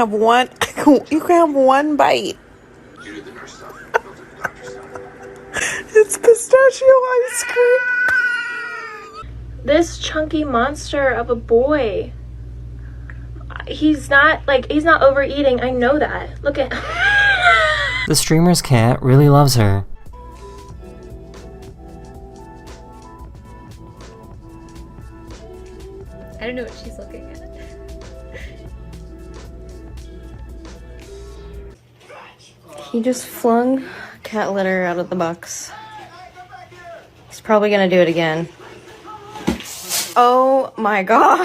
have one. You can have one bite. It's pistachio ice cream. This chunky monster of a boy. He's not overeating. I know that. Look at The streamer's cat really loves her. I don't know what she's looking at. He just flung cat litter out of the box. He's probably gonna do it again. Oh my god.